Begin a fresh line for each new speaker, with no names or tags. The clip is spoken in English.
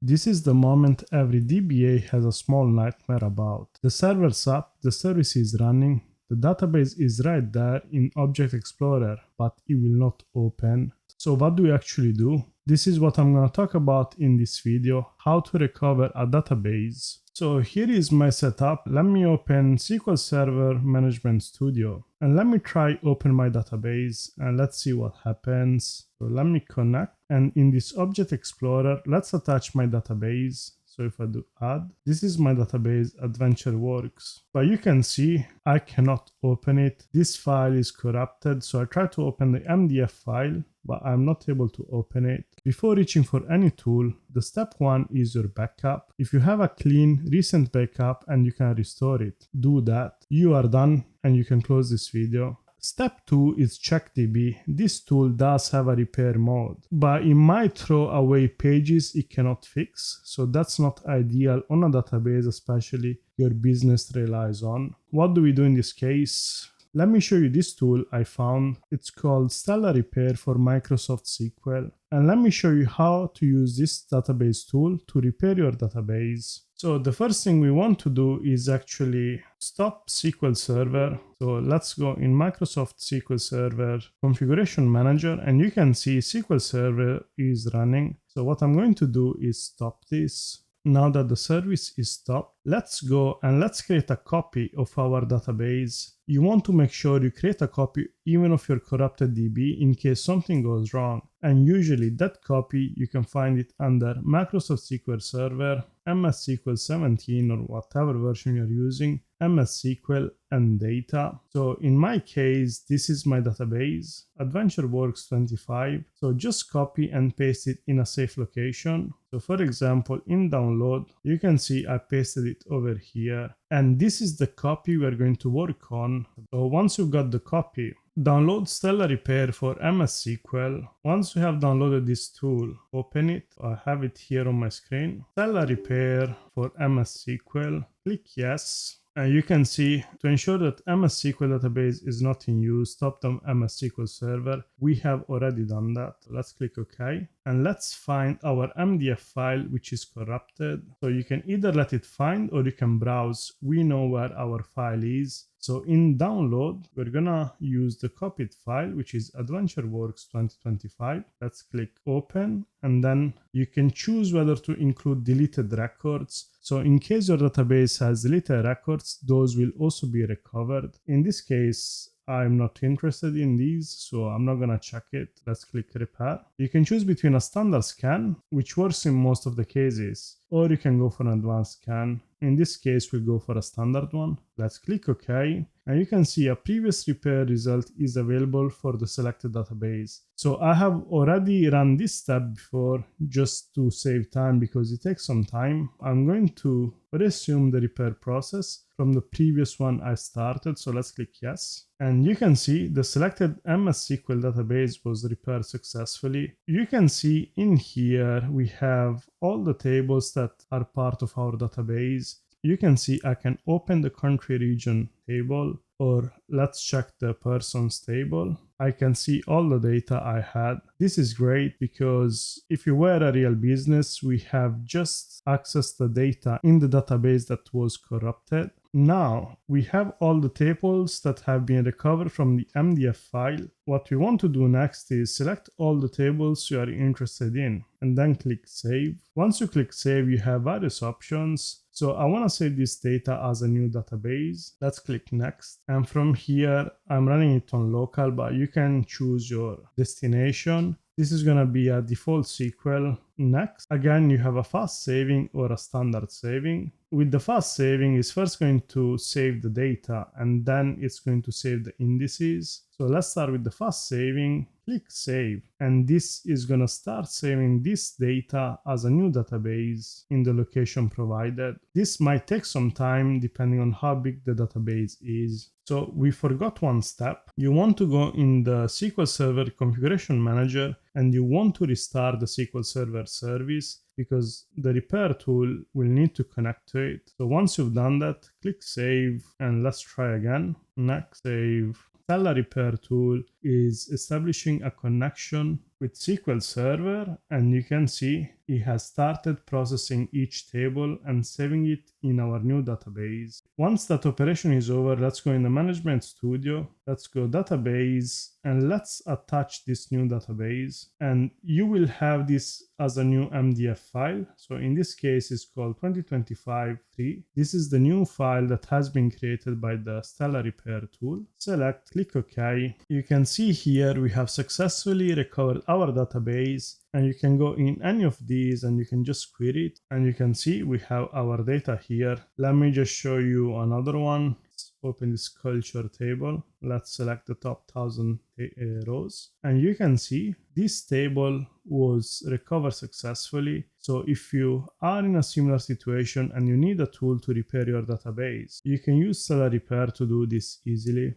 This is the moment every DBA has a small nightmare about. The server's up, the service is running, the database is right there in Object Explorer, but it will not open. So what do we actually do? This is what I'm going to talk about in this video, how to recover a database. So here is my setup. Let me open SQL Server Management Studio and let me try open my database and let's see what happens. So let me connect, and in this Object Explorer, let's attach my database. So if I do add, this is my database AdventureWorks. But you can see I cannot open it. This file is corrupted. So I try to open the MDF file, but I'm not able to open it. Before reaching for any tool, the step one is your backup. If you have a clean, recent backup and you can restore it, do that. You are done and you can close this video. Step 2 is CheckDB. This tool does have a repair mode, but it might throw away pages it cannot fix, so that's not ideal on a database, especially your business relies on. What do we do in this case? Let me show you this tool I found. It's called Stellar Repair for Microsoft SQL. And let me show you how to use this database tool to repair your database. So the first thing we want to do is actually stop SQL Server. So let's go in Microsoft SQL Server Configuration Manager, and you can see SQL Server is running. So what I'm going to do is stop this. Now that the service is stopped, let's go and let's create a copy of our database. You want to make sure you create a copy even of your corrupted DB in case something goes wrong. And usually that copy, you can find it under Microsoft SQL Server, MSSQL 17 or whatever version you're using, MSSQL and data. So in my case, this is my database, AdventureWorks 25. So just copy and paste it in a safe location. So for example, in download, you can see I pasted it over here. And this is the copy we're going to work on. So once you've got the copy, download Stellar Repair for MSSQL. Once you have downloaded this tool, open it. I have it here on my screen. Stellar Repair for MSSQL. Click yes. And you can see to ensure that MSSQL database is not in use, stop the MSSQL server. We have already done that. Let's click OK. And let's find our MDF file, which is corrupted. So you can either let it find or you can browse. We know where our file is. So in download, we're gonna use the copied file, which is AdventureWorks 2025. Let's click open, and then you can choose whether to include deleted records. So in case your database has deleted records, those will also be recovered. In this case, I'm not interested in these, so I'm not gonna check it. Let's click repair. You can choose between a standard scan, which works in most of the cases, or you can go for an advanced scan. In this case, we'll go for a standard one. Let's click OK. And you can see a previous repair result is available for the selected database. So I have already run this step before just to save time because it takes some time. I'm going to resume the repair process from the previous one I started. So let's click yes. And you can see the selected MSSQL database was repaired successfully. You can see in here we have all the tables that are part of our database. You can see I can open the country region table, or let's check the persons table. I can see all the data I had. This is great because if you were a real business, we have just accessed the data in the database that was corrupted. Now we have all the tables that have been recovered from the MDF file. What we want to do next is select all the tables you are interested in and then click save. Once you click save, you have various options. So I want to save this data as a new database. Let's click next. And from here, I'm running it on local, but you can choose your destination. This is going to be a default SQL. Next, again, you have a fast saving or a standard saving. With the fast saving, it's first going to save the data and then it's going to save the indices. So let's start with the fast saving. Click save, and this is going to start saving this data as a new database in the location provided. This might take some time depending on how big the database is. So we forgot one step. You want to go in the SQL Server Configuration Manager and you want to restart the SQL Server service because the repair tool will need to connect to it. So once you've done that, click save and let's try again. Next, save. Stellar Repair tool is establishing a connection with SQL Server, and you can see it has started processing each table and saving it in our new database. Once that operation is over, let's go in the Management Studio, let's go Database, and let's attach this new database. And you will have this as a new MDF file. So in this case, it's called 2025-3. This is the new file that has been created by the Stella Repair tool. Select, click OK. You can see here we have successfully recovered our database, and you can go in any of these and you can just query it, and you can see we have our data here. Let me just show you another one. Let's open this culture table. Let's select the top 1000 rows, and you can see this table was recovered successfully. So if you are in a similar situation and you need a tool to repair your database, you can use Stella Repair to do this easily.